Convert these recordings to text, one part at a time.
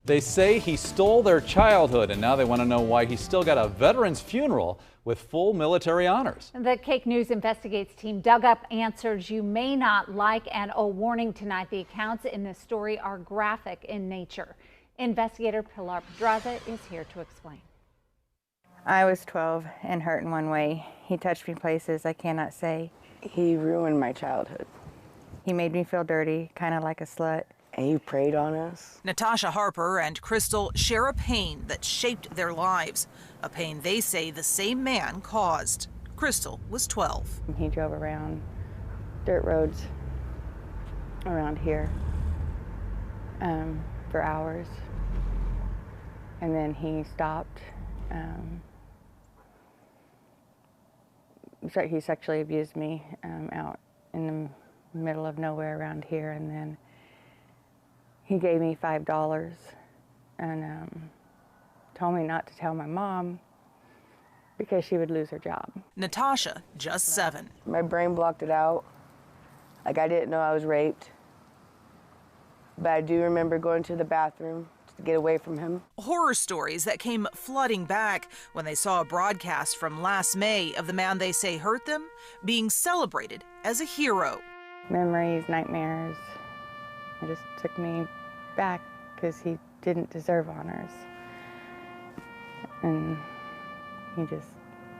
They say he stole their childhood, and now they want to know why he still got a veteran's funeral with full military honors. The Cake News Investigates team dug up answers you may not like, and a warning tonight: the accounts in this story are graphic in nature. Investigator Pilar Pedraza is here to explain. I was 12 and hurt in one way. He touched me places I cannot say. He ruined my childhood. He made me feel dirty, kind of like a slut. And he preyed on us. Natasha Harper and Crystal share a pain that shaped their lives, a pain they say the same man caused. Crystal was 12. He drove around dirt roads around here for hours, and then he stopped. He sexually abused me out in the middle of nowhere around here, and then he gave me $5 and told me not to tell my mom because she would lose her job. Natasha, just 7. My brain blocked it out. Like, I didn't know I was raped. But I do remember going to the bathroom to get away from him. Horror stories that came flooding back when they saw a broadcast from last May of the man they say hurt them being celebrated as a hero. Memories, nightmares. It just took me back because he didn't deserve honors. And he just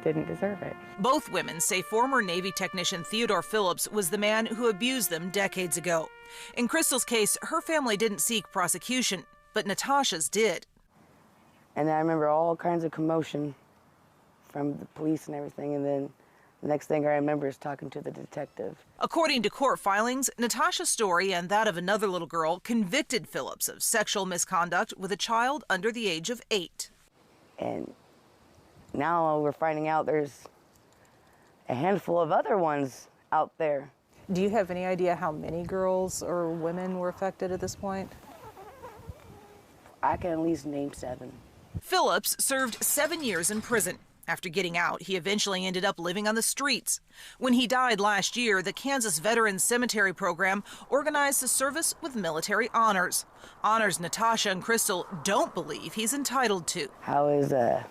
didn't deserve it. Both women say former Navy technician Theodore Phillips was the man who abused them decades ago. In Crystal's case, her family didn't seek prosecution, but Natasha's did. And I remember all kinds of commotion from the police and everything, and then the next thing I remember is talking to the detective. According to court filings, Natasha's story and that of another little girl convicted Phillips of sexual misconduct with a child under the age of 8. And now we're finding out there's a handful of other ones out there. Do you have any idea how many girls or women were affected at this point? I can at least name 7. Phillips served 7 years in prison. After getting out, he eventually ended up living on the streets. When he died last year, the Kansas Veterans Cemetery Program organized a service with military honors. Honors Natasha and Crystal don't believe he's entitled to. How is a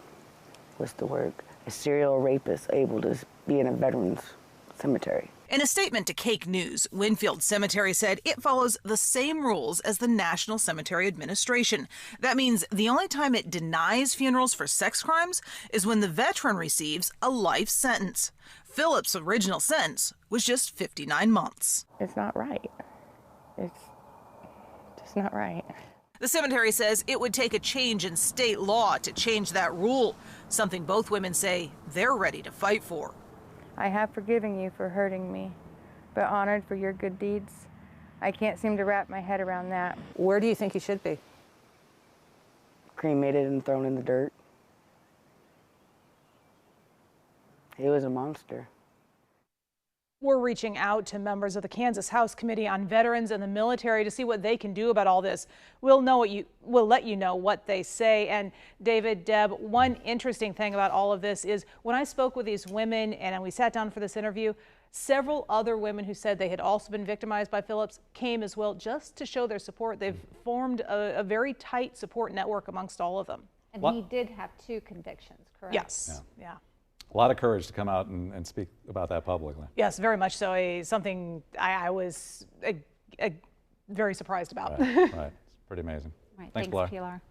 serial rapist able to be in a veterans cemetery? In a statement to Cake News, Winfield Cemetery said it follows the same rules as the National Cemetery Administration. That means the only time it denies funerals for sex crimes is when the veteran receives a life sentence. Phillips' original sentence was just 59 months. It's not right. It's just not right. The cemetery says it would take a change in state law to change that rule, something both women say they're ready to fight for. I have forgiven you for hurting me, but honored for your good deeds. I can't seem to wrap my head around that. Where do you think he should be? Cremated and thrown in the dirt. He was a monster. We're reaching out to members of the Kansas House Committee on Veterans and the Military to see what they can do about all this. We'll let you know what they say. And David, Deb, one interesting thing about all of this is when I spoke with these women and we sat down for this interview, several other women who said they had also been victimized by Phillips came as well just to show their support. They've formed a very tight support network amongst all of them. And he did have 2 convictions, correct? Yes. Yeah. A lot of courage to come out and speak about that publicly. Yes, very much so. Something I was very surprised about. Right. It's pretty amazing. Right. Thanks, Pilar.